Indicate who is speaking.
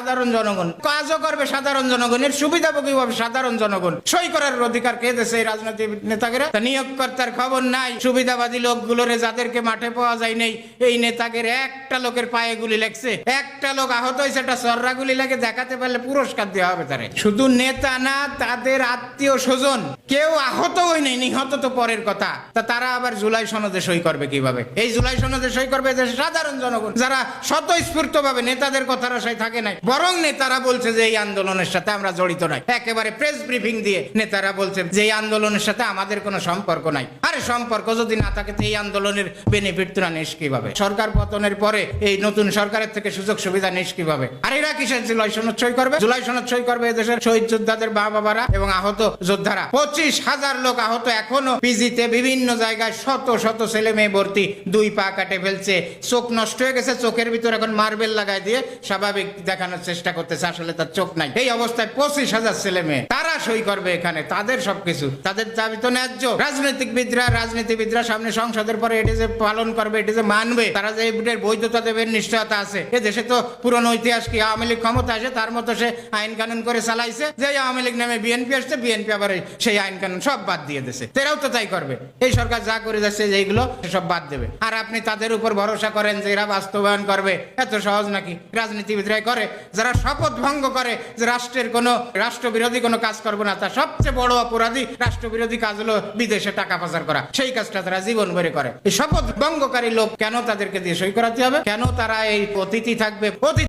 Speaker 1: সাধারণ জনগণ, কাজও করবে সাধারণ জনগণের, সুবিধাভোগী হবে সাধারণ জনগণ। সই করার অধিকার কে দেশে এই রাজনৈতিক নেতাগেরা? নিয়োগকর্তার খবর নাই, সুবিধাবাদী লোকগুলোরে যাদেরকে মাঠে পাওয়া যায় নেই, এই নেতাগের একটা লোকের পায়ে গুলি লাগছে, একটা লোক আহত হয়েছে, একটা সর্রা গুলি লাগে দেখাতে পারলে পুরস্কার দেওয়া হবে তারে। শুধু নেতা না, তাদের আত্মীয় স্বজন কেউ আহত হয় নাই, নিহত তো পরের কথা। তা তারা আবার জুলাই সনদে সই করবে কিভাবে? এই জুলাই সনদে সই করবে দেশের সাধারণ জনগণ, যারা স্বতঃস্ফূর্ত ভাবে নেতাদের কথার আশায় থাকে নাই, বরং নেতারা বলছে যে এই আন্দোলনের সাথে আমরা জড়িত নাই। একেবারে প্রেস ব্রিফিং দিয়ে নেতারা বলছে যে এই আন্দোলনের সাথে আমাদের কোনো সম্পর্ক নাই। আরে সম্পর্ক যদি না থাকে তো এই আন্দোলনের বেনিফিট তোরা নিস কিভাবে? সরকার পতনের পরে এই নতুন সরকারের থেকে সুযোগ সুবিধা নিস কিভাবে? আর এরা কিসের জুলাই সনদ সই করবে? জুলাই সনদ সই করবে এদেশের শহীদ যোদ্ধাদের বাবারা এবং আহত যোদ্ধারা। 25,000 লোক আহত, এখনো পিজিতে বিভিন্ন জায়গায় শত শত ছেলে মেয়ে ভর্তি, 2 পা কাটে ফেলছে, চোখ নষ্ট হয়ে গেছে, চোখের ভিতর এখন মার্বেল লাগাই দিয়ে স্বাভাবিক দেখানোর চেষ্টা করতেছে, আসলে তার চোখ নাই। এই অবস্থায় 25,000 ছেলে মেয়ে তারা সই করবে এখানে, তাদের সবকিছু, তাদের দাবি তো ন্যায্য। রাজনীতিবিদরা সামনে সংসদের পরে এটি যে পালন করবে, এটি যে মানবে, তারা যে ভোটের বৈধতা দেবের নিশ্চয়তা আছে। এ দেশে তো পুরনো ইতিহাস কি, আওয়ামী লীগ ক্ষমতা আসে তার মতো সে আইন কানুন করে চালাইছে, যে আওয়ামী লীগ নামে বিএনপি আসছে, বিএনপি আবার সেই আইন কানুন সব বাদ দিয়ে দিয়েছে। তেরাও তো তাই করবে। এই সরকার যা করে যাচ্ছে যেগুলো সব বাদ দেবে, আর আপনি তাদের উপর ভরসা করেন যে এরা বাস্তবায়ন করবে? এত সহজ নাকি? রাজনীতিবিদরাই করে, যারা শপথ ভঙ্গ করে যে রাষ্ট্রের কোনো রাষ্ট্রবিরোধী কোনো কাজ করবো না, তার সবচেয়ে বড় অপরাধী রাষ্ট্রবিরোধী কাজ হলো বিদেশে টাকা পাচার করা। সেই কাজটা তারা জীবন ভরে করে। এই শপথ ভঙ্গকারী লোক কেন তাদেরকে দিয়ে সই করাতে হবে? কেন তারা এই অতিথি থাকবে?